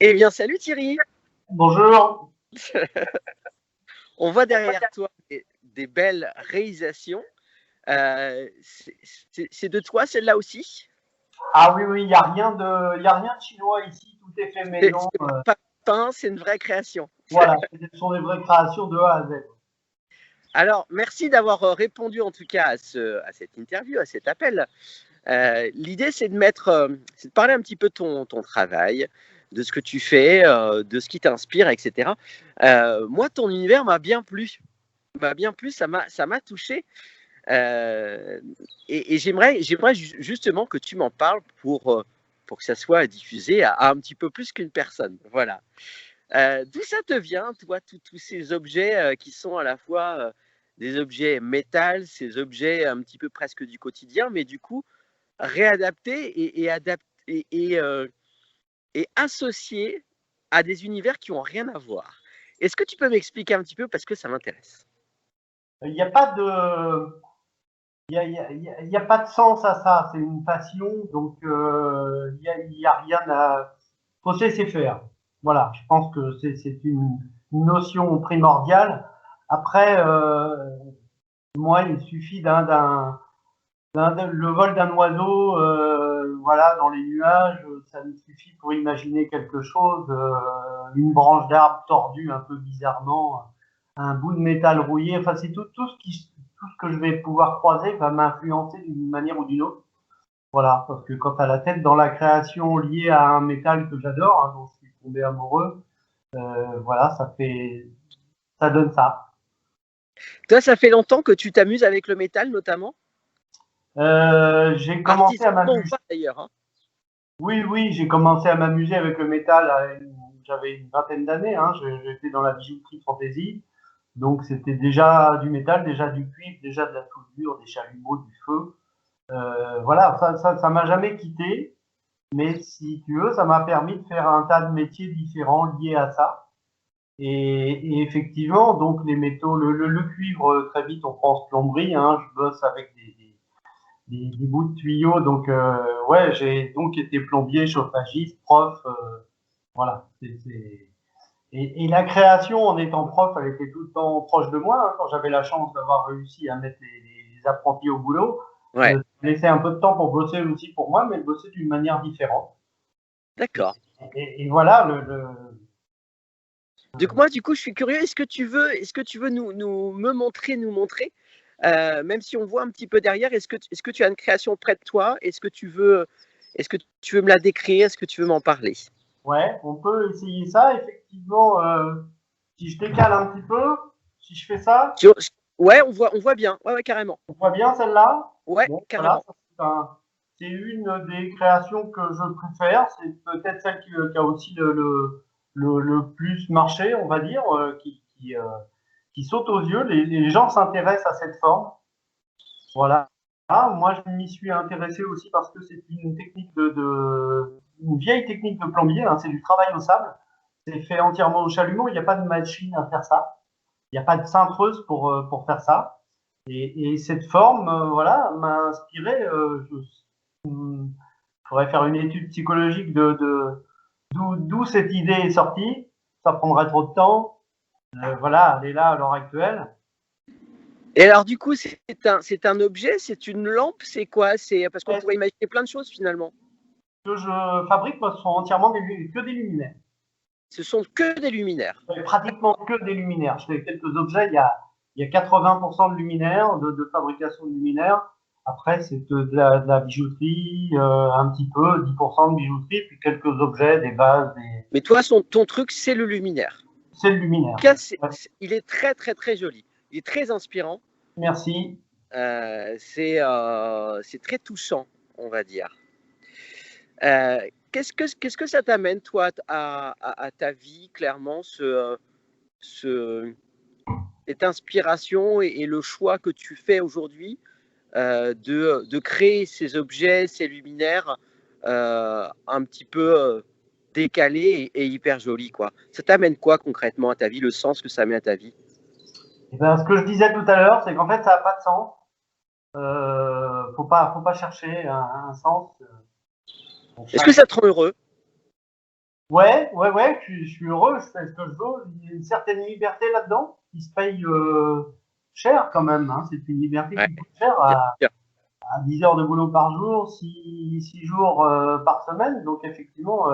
Eh bien, salut Thierry. Bonjour. On voit derrière toi des belles réalisations. C'est de toi celle-là aussi? Ah oui, oui, il n'y a y a rien de chinois ici, tout est fait maison. C'est pas peint, c'est une vraie création. Voilà, ce sont des vraies créations de A à Z. Alors, merci d'avoir répondu en tout cas à cette interview, à cet appel. L'idée, c'est de parler un petit peu de ton travail, de ce que tu fais, de ce qui t'inspire, etc. Moi, ton univers m'a bien plu, ça m'a touché. Euh, et j'aimerais justement que tu m'en parles pour que ça soit diffusé à un petit peu plus qu'une personne. Voilà. D'où ça te vient, toi, tous ces objets qui sont à la fois des objets métal, ces objets un petit peu presque du quotidien, mais du coup réadaptés et associés à des univers qui n'ont rien à voir. Est-ce que tu peux m'expliquer un petit peu parce que ça m'intéresse? Il n'y a pas de, il y a pas de sens à ça. C'est une passion, donc y a rien à. Faut se laisser faire. Voilà, je pense que c'est une notion primordiale. Après, moi, il suffit le vol d'un oiseau, voilà, dans les nuages, ça me suffit pour imaginer quelque chose. Une branche d'arbre tordue un peu bizarrement, un bout de métal rouillé. Enfin, c'est tout ce que je vais pouvoir croiser va m'influencer d'une manière ou d'une autre. Voilà, parce que quand tu as la tête dans la création liée à un métal que j'adore, hein, dont je suis tombé amoureux, voilà, ça donne ça. Toi, ça fait longtemps que tu t'amuses avec le métal, notamment? J'ai commencé à Artistiquement ou m'amuser. pas d'ailleurs, hein. Oui, oui, j'ai commencé à m'amuser avec le métal. J'avais une vingtaine d'années. Hein, j'étais dans la bijouterie fantasy, donc c'était déjà du métal, déjà du cuivre, déjà de la soudure, des chalumeaux, du feu. Voilà, ça m'a jamais quitté. Mais si tu veux, ça m'a permis de faire un tas de métiers différents liés à ça. Et effectivement, donc les métaux, le cuivre, très vite, on pense plomberie. Hein, je bosse avec des bouts de tuyaux. Donc, ouais, j'ai donc été plombier, chauffagiste, prof. Voilà. Et la création, en étant prof, elle était tout le temps proche de moi. Hein, quand j'avais la chance d'avoir réussi à mettre les apprentis au boulot, Ouais, ça laissait un peu de temps pour bosser aussi pour moi, mais bosser d'une manière différente. Et, d'accord. et voilà, Donc moi, du coup, je suis curieux. Est-ce que tu veux nous montrer, même si on voit un petit peu derrière, est-ce que tu as une création près de toi? Est-ce que tu veux me la décrire? Est-ce que tu veux m'en parler? ouais, on peut essayer ça. Effectivement, si je décale un petit peu, si je fais ça, Tu- Ouais, on voit bien. Ouais, ouais, carrément. on voit bien celle-là. Ouais, Bon, voilà, carrément. c'est une des créations que je préfère. C'est peut-être celle qui a aussi le plus marché, on va dire, qui saute aux yeux. Les gens s'intéressent à cette forme. Voilà. Ah, moi, je m'y suis intéressé aussi parce que c'est une technique une vieille technique de plombier. Hein, c'est du travail au sable. C'est fait entièrement au chalumeau. Il n'y a pas de machine à faire ça. Il n'y a pas de cintreuse pour faire ça. Et cette forme, voilà, m'a inspiré. Je pourrais faire une étude psychologique d'où cette idée est sortie. Ça prendrait trop de temps. Voilà, elle est là à l'heure actuelle. Et alors, du coup, c'est un objet, c'est une lampe, c'est quoi? C'est parce qu'on Ce pourrait imaginer plein de choses finalement. que je fabrique, moi, ce sont entièrement que des luminaires. Ce sont que des luminaires. Pratiquement que des luminaires. Je fais quelques objets, il y a 80% de luminaires, de fabrication de luminaires. Après, c'est de la bijouterie, un petit peu, 10% de bijouterie, puis quelques objets, des vases, Mais toi, ton truc, c'est le luminaire. c'est le luminaire. En tout cas, Ouais. il est très, très, très joli. Il est très inspirant. Merci. C'est très touchant, on va dire. Qu'est-ce que ça t'amène, toi, à ta vie, clairement, ce, cette inspiration et le choix que tu fais aujourd'hui de créer ces objets, ces luminaires un petit peu décalés et hyper jolis, quoi. Ça t'amène quoi concrètement à ta vie, le sens que ça met à ta vie? Et ben, ce que je disais tout à l'heure, c'est qu'en fait, ça n'a pas de sens. Faut pas chercher un sens. Est-ce que ça te rend heureux? Ouais, ouais, ouais, je suis heureux, je fais ce que je veux. Il y a une certaine liberté là-dedans qui se paye cher quand même. Hein. C'est une liberté Ouais, qui coûte cher bien sûr. à 10 heures de boulot par jour, 6 jours par semaine. Donc effectivement,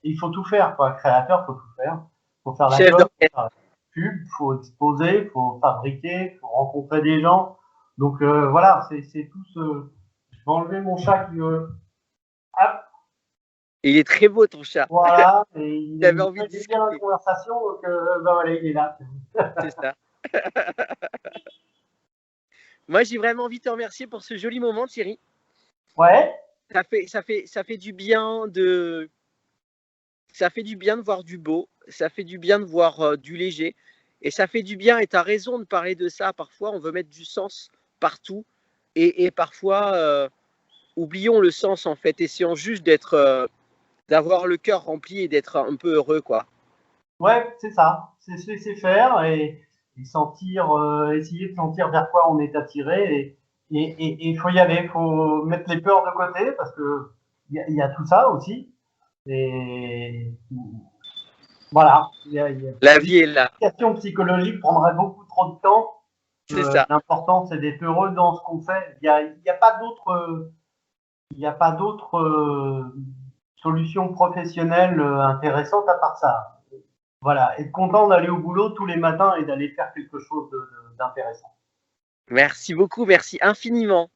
il faut tout faire. Quoi. Créateur, faut tout faire. Faut faire la Chef com, faut d'orchestre. faire la pub, faut exposer, faut fabriquer, faut rencontrer des gens. Donc voilà, c'est tout ce. Je vais enlever mon chat qui veut. Hop, Il est très beau ton chat. voilà, et J'avais il envie de fait bien la discuter. conversation, donc ben voilà, il est là. C'est ça. Moi, j'ai vraiment envie de te remercier pour ce joli moment, Thierry. Ouais, Ça fait du bien de, ça fait du bien de voir du beau. Ça fait du bien de voir du léger. Et ça fait du bien. Et tu as raison de parler de ça. Parfois, on veut mettre du sens partout. Et parfois, oublions le sens en fait. Essayons juste d'avoir le cœur rempli et d'être un peu heureux, quoi. ouais, c'est ça. C'est se laisser faire et sentir, essayer de sentir vers quoi on est attiré. Et il faut y aller, il faut mettre les peurs de côté parce que il y a tout ça aussi. Et voilà, La vie est là. l'éducation psychologique prendrait beaucoup trop de temps. C'est ça. L'important, c'est d'être heureux dans ce qu'on fait. Il y a pas d'autre il n'y a pas d'autre solution professionnelle intéressante à part ça. Voilà, être content d'aller au boulot tous les matins et d'aller faire quelque chose d'intéressant. Merci beaucoup. Merci infiniment.